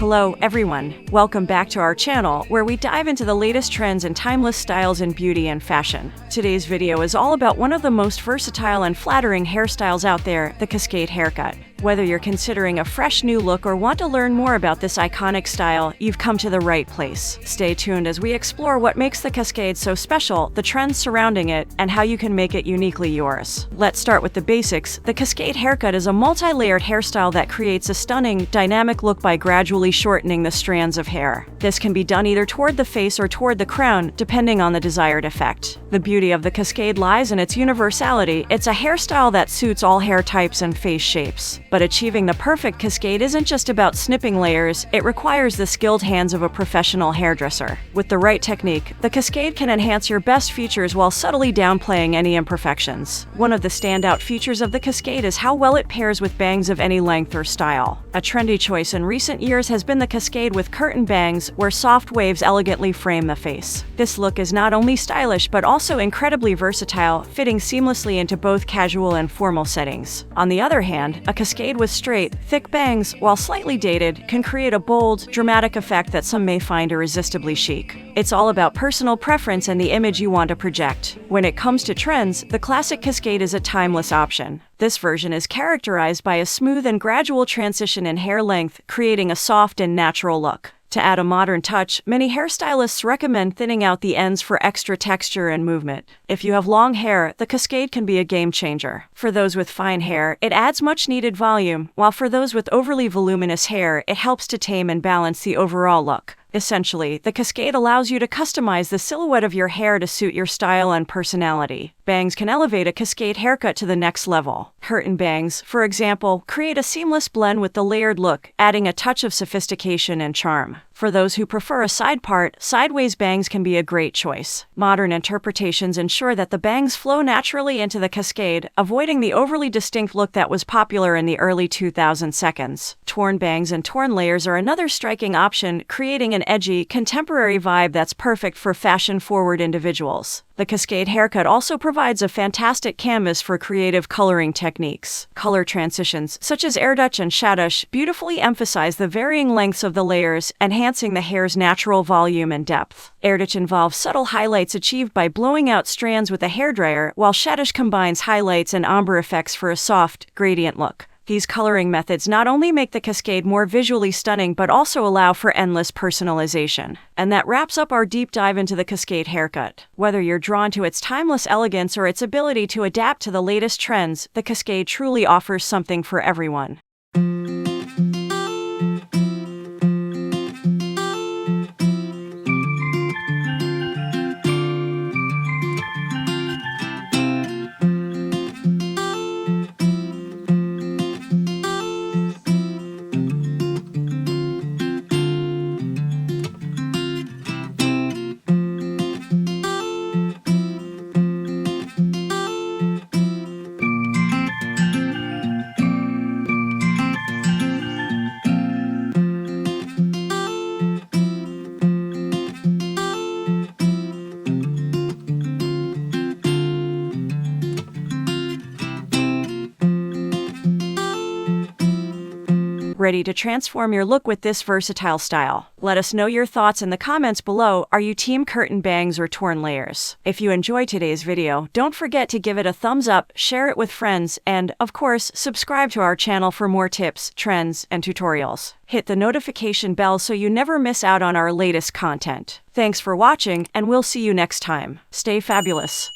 Hello, everyone. Welcome back to our channel, where we dive into the latest trends and timeless styles in beauty and fashion. Today's video is all about one of the most versatile and flattering hairstyles out there, the cascade haircut. Whether you're considering a fresh new look or want to learn more about this iconic style, you've come to the right place. Stay tuned as we explore what makes the cascade so special, the trends surrounding it, and how you can make it uniquely yours. Let's start with the basics. The cascade haircut is a multi-layered hairstyle that creates a stunning, dynamic look by gradually shortening the strands of hair. This can be done either toward the face or toward the crown, depending on the desired effect. The beauty of the cascade lies in its universality. It's a hairstyle that suits all hair types and face shapes. But achieving the perfect cascade isn't just about snipping layers, it requires the skilled hands of a professional hairdresser. With the right technique, the cascade can enhance your best features while subtly downplaying any imperfections. One of the standout features of the cascade is how well it pairs with bangs of any length or style. A trendy choice in recent years has been the cascade with curtain bangs, where soft waves elegantly frame the face. This look is not only stylish but also incredibly versatile, fitting seamlessly into both casual and formal settings. On the other hand, a cascade with straight, thick bangs, while slightly dated, can create a bold, dramatic effect that some may find irresistibly chic. It's all about personal preference and the image you want to project. When it comes to trends, the classic cascade is a timeless option. This version is characterized by a smooth and gradual transition in hair length, creating a soft and natural look. To add a modern touch, many hairstylists recommend thinning out the ends for extra texture and movement. If you have long hair, the cascade can be a game changer. For those with fine hair, it adds much needed volume, while for those with overly voluminous hair, it helps to tame and balance the overall look. Essentially, the cascade allows you to customize the silhouette of your hair to suit your style and personality. Bangs can elevate a cascade haircut to the next level. Curtain bangs, for example, create a seamless blend with the layered look, adding a touch of sophistication and charm. For those who prefer a side part, sideways bangs can be a great choice. Modern interpretations ensure that the bangs flow naturally into the cascade, avoiding the overly distinct look that was popular in the early 2000s. Torn bangs and torn layers are another striking option, creating an edgy, contemporary vibe that's perfect for fashion-forward individuals. The cascade haircut also provides a fantastic canvas for creative coloring techniques. Color transitions, such as airdutch and shaddush, beautifully emphasize the varying lengths of the layers, enhancing the hair's natural volume and depth. Airdutch involves subtle highlights achieved by blowing out strands with a hairdryer, while shaddush combines highlights and ombre effects for a soft, gradient look. These coloring methods not only make the cascade more visually stunning but also allow for endless personalization. And that wraps up our deep dive into the cascade haircut. Whether you're drawn to its timeless elegance or its ability to adapt to the latest trends, the cascade truly offers something for everyone. Ready to transform your look with this versatile style? Let us know your thoughts in the comments below. Are you team curtain bangs or torn layers? If you enjoyed today's video, don't forget to give it a thumbs up, share it with friends, and, of course, subscribe to our channel for more tips, trends, and tutorials. Hit the notification bell so you never miss out on our latest content. Thanks for watching, and we'll see you next time. Stay fabulous.